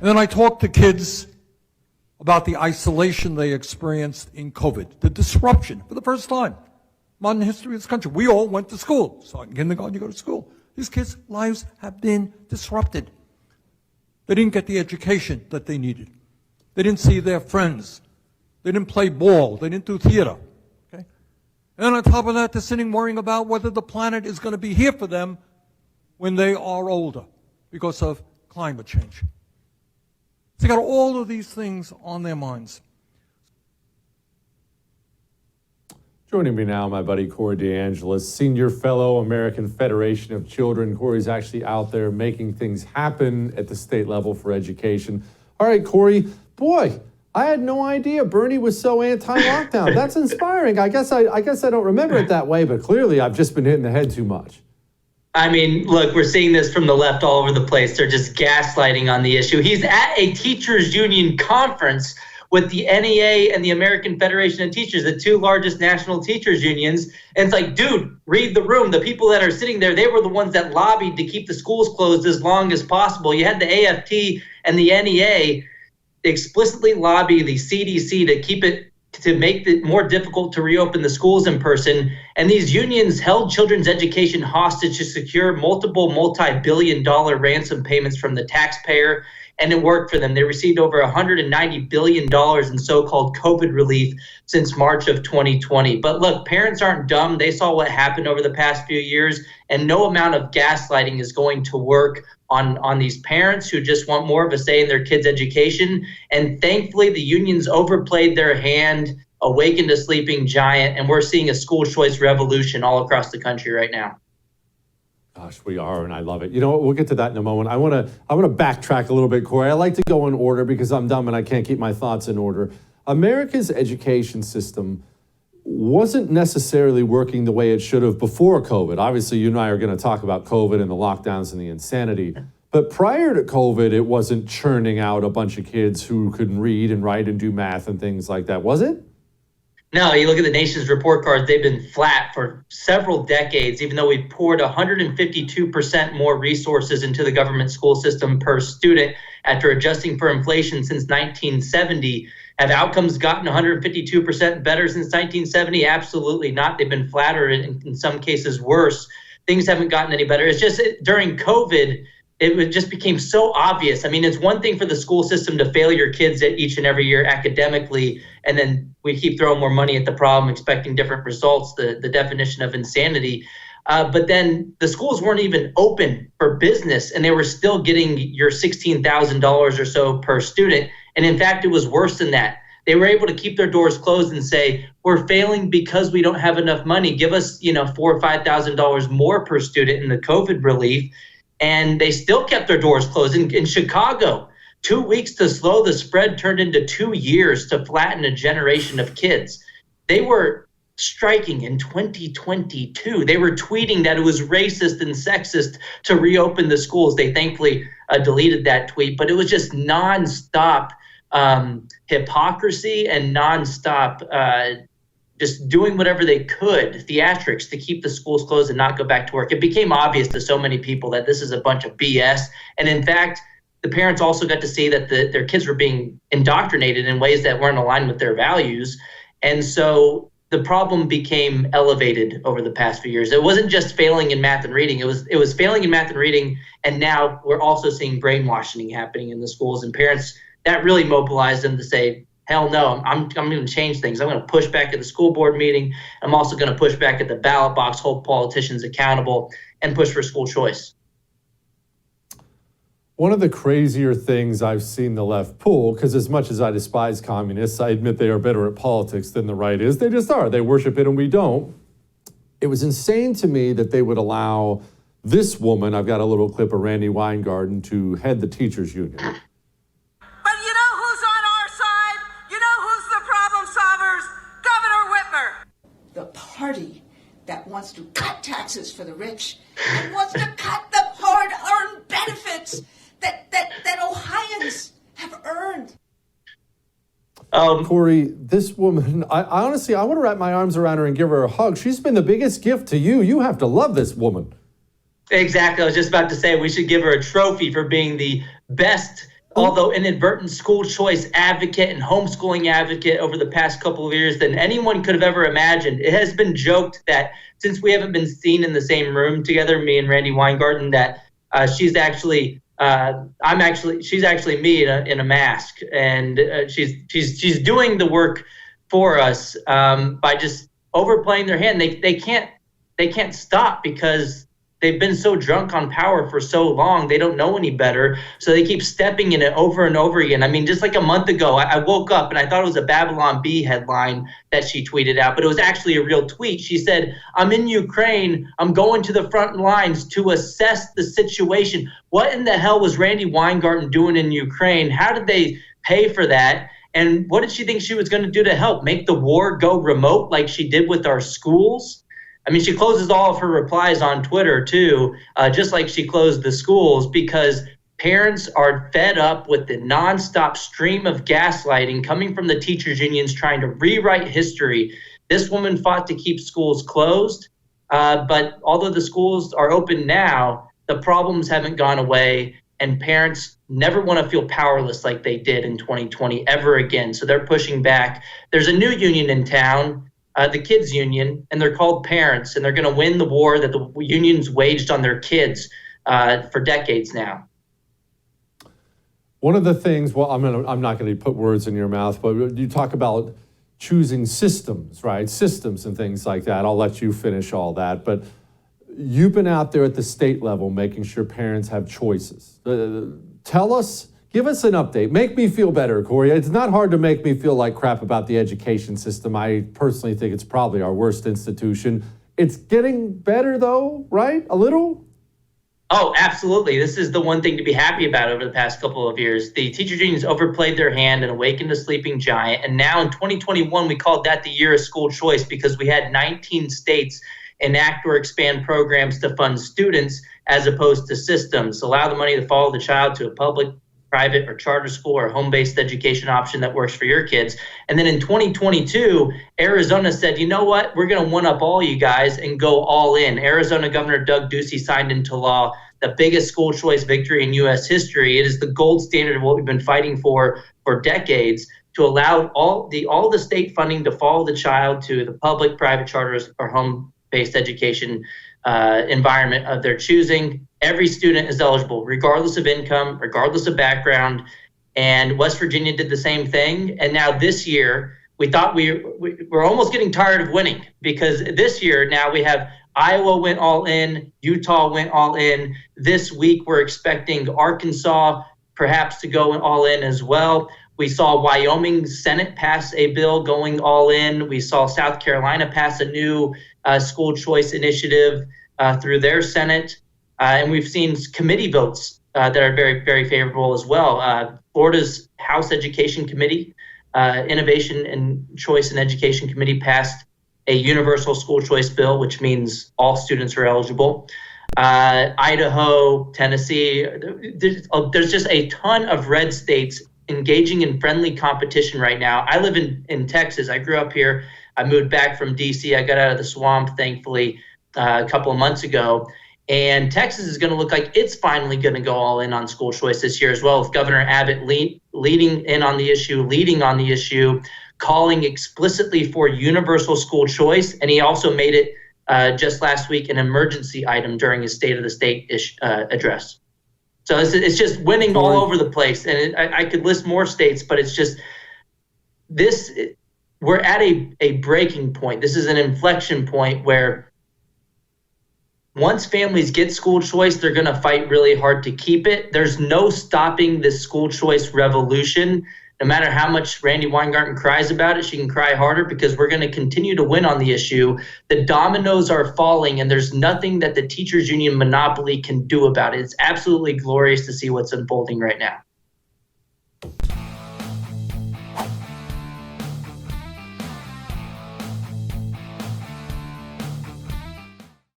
And then I talked to kids about the isolation they experienced in COVID, the disruption for the first time. Modern history of this country. We all went to school. So in kindergarten, you go to school. These kids' lives have been disrupted. They didn't get the education that they needed. They didn't see their friends. They didn't play ball. They didn't do theater. Okay? And on top of that, they're sitting worrying about whether the planet is going to be here for them when they are older because of climate change. So they got all of these things on their minds. Joining me now, my buddy Corey DeAngelis, Senior Fellow, American Federation of Children. Corey's actually out there making things happen at the state level for education. All right, Corey, boy, I had no idea Bernie was so anti-lockdown. That's inspiring. I guess I don't remember it that way, but clearly I've just been hitting the head too much. I mean, look, we're seeing this from the left all over the place. They're just gaslighting on the issue. He's at a teachers union conference with the NEA and the American Federation of Teachers, the two largest national teachers unions. And it's like, dude, read the room. The people that are sitting there, they were the ones that lobbied to keep the schools closed as long as possible. You had the AFT and the NEA explicitly lobby the CDC to make it more difficult to reopen the schools in person. And these unions held children's education hostage to secure multiple multi-billion-dollar ransom payments from the taxpayer. And it worked for them. They received over $190 billion in so-called COVID relief since March of 2020. But look, parents aren't dumb. They saw what happened over the past few years, and no amount of gaslighting is going to work on these parents who just want more of a say in their kids' education. And thankfully, the unions overplayed their hand, awakened a sleeping giant, and we're seeing a school choice revolution all across the country right now. Gosh, we are, and I love it. You know what? We'll get to that in a moment. I want to backtrack a little bit, Corey. I like to go in order because I'm dumb and I can't keep my thoughts in order. America's education system wasn't necessarily working the way it should have before COVID. Obviously, you and I are going to talk about COVID and the lockdowns and the insanity. But prior to COVID, it wasn't churning out a bunch of kids who couldn't read and write and do math and things like that, was it? No, you look at the nation's report cards, they've been flat for several decades, even though we poured 152% more resources into the government school system per student after adjusting for inflation since 1970. Have outcomes gotten 152% better since 1970? Absolutely not. They've been flatter and in some cases worse. Things haven't gotten any better. It's just during COVID, it just became so obvious. I mean, it's one thing for the school system to fail your kids each and every year academically, and then we keep throwing more money at the problem, expecting different results, the definition of insanity. But then the schools weren't even open for business, and they were still getting your $16,000 or so per student. And in fact, it was worse than that. They were able to keep their doors closed and say, we're failing because we don't have enough money. Give us, $4,000 or $5,000 more per student in the COVID relief. And they still kept their doors closed. In Chicago, 2 weeks to slow the spread turned into 2 years to flatten a generation of kids. They were striking in 2022. They were tweeting that it was racist and sexist to reopen the schools. They thankfully deleted that tweet, but it was just nonstop hypocrisy and nonstop just doing whatever they could, theatrics, to keep the schools closed and not go back to work. It became obvious to so many people that this is a bunch of BS. And in fact, the parents also got to see that their kids were being indoctrinated in ways that weren't aligned with their values. And so the problem became elevated over the past few years. It wasn't just failing in math and reading. It was failing in math and reading. And now we're also seeing brainwashing happening in the schools, and parents, that really mobilized them to say, hell no, I'm going to change things. I'm going to push back at the school board meeting. I'm also going to push back at the ballot box, hold politicians accountable, and push for school choice. One of the crazier things I've seen the left pull, because as much as I despise communists, I admit they are better at politics than the right is. They just are. They worship it and we don't. It was insane to me that they would allow this woman, I've got a little clip of Randy Weingarten, to head the teachers union. The party that wants to cut taxes for the rich and wants to cut the hard-earned benefits that Ohioans have earned. Corey, this woman, I honestly, I want to wrap my arms around her and give her a hug. She's been the biggest gift to you. You have to love this woman. Exactly. I was just about to say we should give her a trophy for being the best although inadvertent school choice advocate and homeschooling advocate over the past couple of years than anyone could have ever imagined. It has been joked that since we haven't been seen in the same room together, me and Randy Weingarten, that she's actually me in a mask, and she's doing the work for us by just overplaying their hand. They can't stop because they've been so drunk on power for so long. They don't know any better. So they keep stepping in it over and over again. I mean, just like a month ago, I woke up and I thought it was a Babylon Bee headline that she tweeted out, but it was actually a real tweet. She said, "I'm in Ukraine. I'm going to the front lines to assess the situation." What in the hell was Randy Weingarten doing in Ukraine? How did they pay for that? And what did she think she was going to do to help? Make the war go remote like she did with our schools? I mean, she closes all of her replies on Twitter, too, just like she closed the schools, because parents are fed up with the nonstop stream of gaslighting coming from the teachers' unions trying to rewrite history. This woman fought to keep schools closed, but although the schools are open now, the problems haven't gone away, and parents never want to feel powerless like they did in 2020 ever again. So they're pushing back. There's a new union in town, the kids union, and they're called parents, and they're going to win the war that the unions waged on their kids for decades now. One of the things, well, I'm not going to put words in your mouth, but you talk about choosing systems, right? Systems and things like that. I'll let you finish all that. But you've been out there at the state level making sure parents have choices. Give us an update. Make me feel better, Corey. It's not hard to make me feel like crap about the education system. I personally think it's probably our worst institution. It's getting better though, right? A little? Oh, absolutely. This is the one thing to be happy about over the past couple of years. The teachers unions overplayed their hand and awakened a sleeping giant. And now in 2021, we called that the year of school choice because we had 19 states enact or expand programs to fund students as opposed to systems. Allow the money to follow the child to a public, private, or charter school or home-based education option that works for your kids. And then in 2022, Arizona said, you know what, we're going to one-up all you guys and go all in. Arizona Governor Doug Ducey signed into law the biggest school choice victory in U.S. history. It is the gold standard of what we've been fighting for decades, to allow all the state funding to follow the child to the public, private, charters, or home-based education environment of their choosing. Every student is eligible, regardless of income, regardless of background. And West Virginia did the same thing. And now this year, we thought we're almost getting tired of winning, because this year now we have Iowa went all in, Utah went all in. This week we're expecting Arkansas perhaps to go all in as well. We saw Wyoming Senate pass a bill going all in. We saw South Carolina pass a new school choice initiative through their Senate. And we've seen committee votes that are very, very favorable as well. Florida's House Education Committee, Innovation and Choice in Education Committee passed a universal school choice bill, which means all students are eligible. Idaho, Tennessee, there's just a ton of red states engaging in friendly competition right now. I live in Texas. I grew up here. I moved back from DC. I got out of the swamp, thankfully, a couple of months ago. And Texas is going to look like it's finally going to go all in on school choice this year as well, with Governor Abbott leading on the issue, calling explicitly for universal school choice. And he also made it just last week an emergency item during his State of the State address. So it's just winning all over the place. And I could list more states, but it's just this. We're at a breaking point. This is an inflection point where once families get school choice, they're going to fight really hard to keep it. There's no stopping this school choice revolution. No matter how much Randy Weingarten cries about it, she can cry harder, because we're going to continue to win on the issue. The dominoes are falling, and there's nothing that the teachers union monopoly can do about it. It's absolutely glorious to see what's unfolding right now.